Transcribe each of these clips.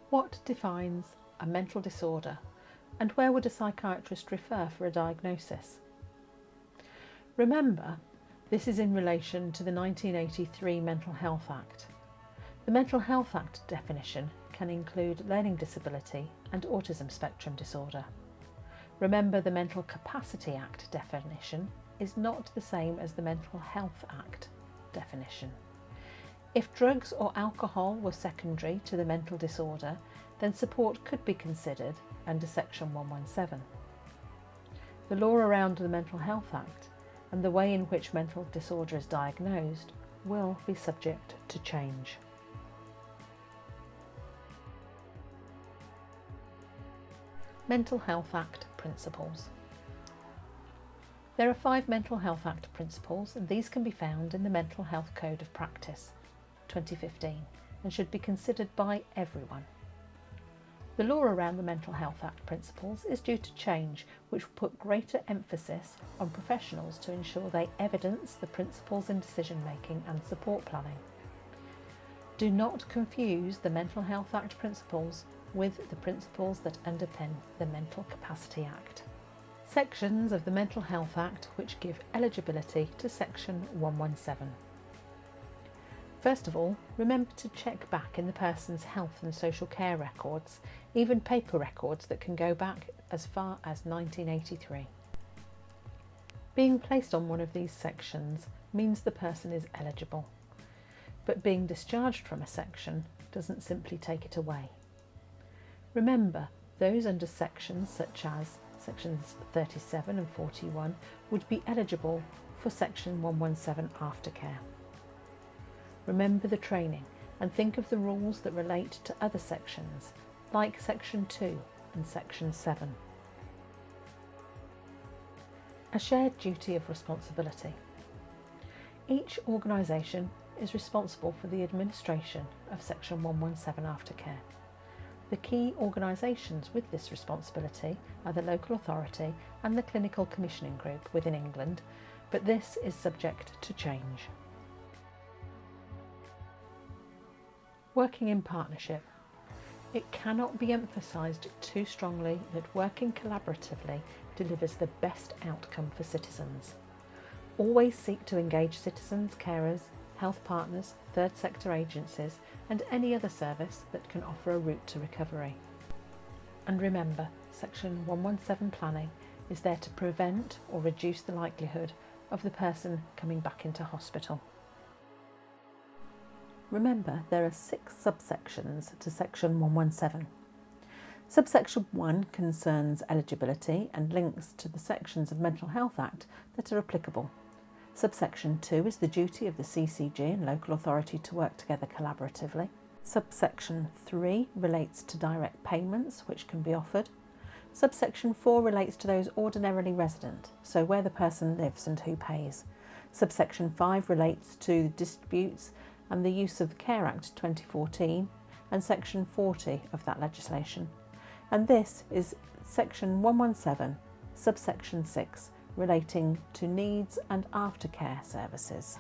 What defines a mental disorder, and where would a psychiatrist refer for a diagnosis? Remember, this is in relation to the 1983 Mental Health Act. The Mental Health Act definition can include learning disability and autism spectrum disorder. Remember, the Mental Capacity Act definition is not the same as the Mental Health Act definition. If drugs or alcohol were secondary to the mental disorder, then support could be considered under Section 117. The law around the Mental Health Act and the way in which mental disorder is diagnosed will be subject to change. Mental Health Act principles. There are 5 Mental Health Act principles, and these can be found in the Mental Health Code of Practice 2015 and should be considered by everyone. The law around the Mental Health Act principles is due to change, which will put greater emphasis on professionals to ensure they evidence the principles in decision making and support planning. Do not confuse the Mental Health Act principles with the principles that underpin the Mental Capacity Act. Sections of the Mental Health Act which give eligibility to Section 117. First of all, remember to check back in the person's health and social care records, even paper records that can go back as far as 1983. Being placed on one of these sections means the person is eligible, but being discharged from a section doesn't simply take it away. Remember, those under sections such as Sections 37 and 41 would be eligible for Section 117 aftercare. Remember the training and think of the rules that relate to other sections, like Section 2 and Section 7. A shared duty of responsibility. Each organisation is responsible for the administration of Section 117 aftercare. The key organisations with this responsibility are the local authority and the clinical commissioning group within England, but this is subject to change. Working in partnership. It cannot be emphasised too strongly that working collaboratively delivers the best outcome for citizens. Always seek to engage citizens, carers, health partners, third sector agencies and any other service that can offer a route to recovery. And remember, Section 117 planning is there to prevent or reduce the likelihood of the person coming back into hospital. Remember, there are 6 subsections to Section 117. Subsection 1 concerns eligibility and links to the sections of Mental Health Act that are applicable. Subsection 2 is the duty of the CCG and local authority to work together collaboratively. Subsection 3 relates to direct payments which can be offered. Subsection 4 relates to those ordinarily resident, so where the person lives and who pays. Subsection 5 relates to disputes and the use of the Care Act 2014 and Section 40 of that legislation. And this is Section 117, subsection 6, relating to needs and aftercare services.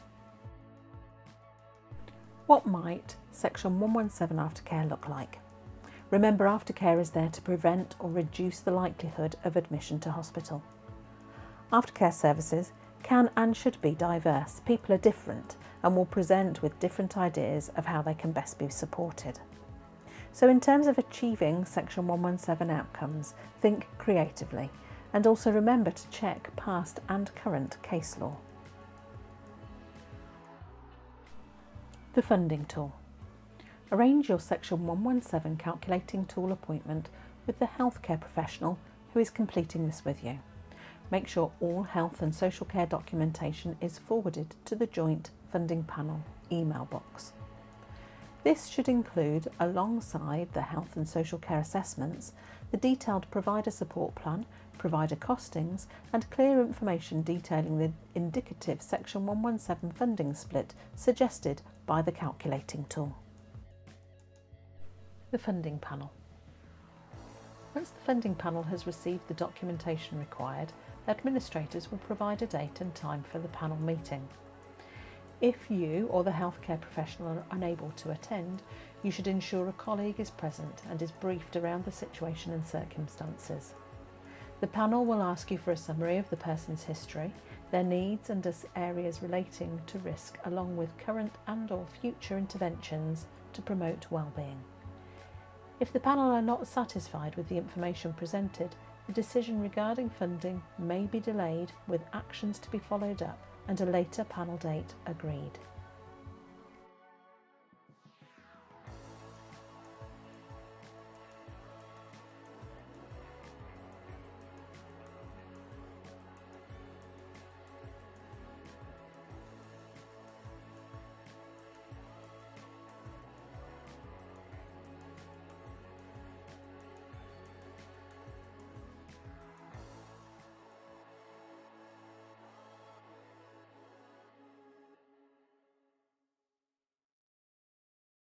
What might Section 117 aftercare look like? Remember, aftercare is there to prevent or reduce the likelihood of admission to hospital. Aftercare services can and should be diverse. People are different and will present with different ideas of how they can best be supported. So in terms of achieving Section 117 outcomes, think creatively and also remember to check past and current case law. The funding tool. Arrange your Section 117 calculating tool appointment with the healthcare professional who is completing this with you. Make sure all health and social care documentation is forwarded to the Joint Funding Panel email box. This should include, alongside the health and social care assessments, the detailed provider support plan, provider costings and clear information detailing the indicative Section 117 funding split suggested by the calculating tool. The funding panel. Once the funding panel has received the documentation required, administrators will provide a date and time for the panel meeting. If you or the healthcare professional are unable to attend, You should ensure a colleague is present and is briefed around the situation and circumstances. The panel will ask you for a summary of the person's history, their needs and areas relating to risk, along with current and/or future interventions to promote well-being. If the panel are not satisfied with the information presented, the decision regarding funding may be delayed, with actions to be followed up and a later panel date agreed.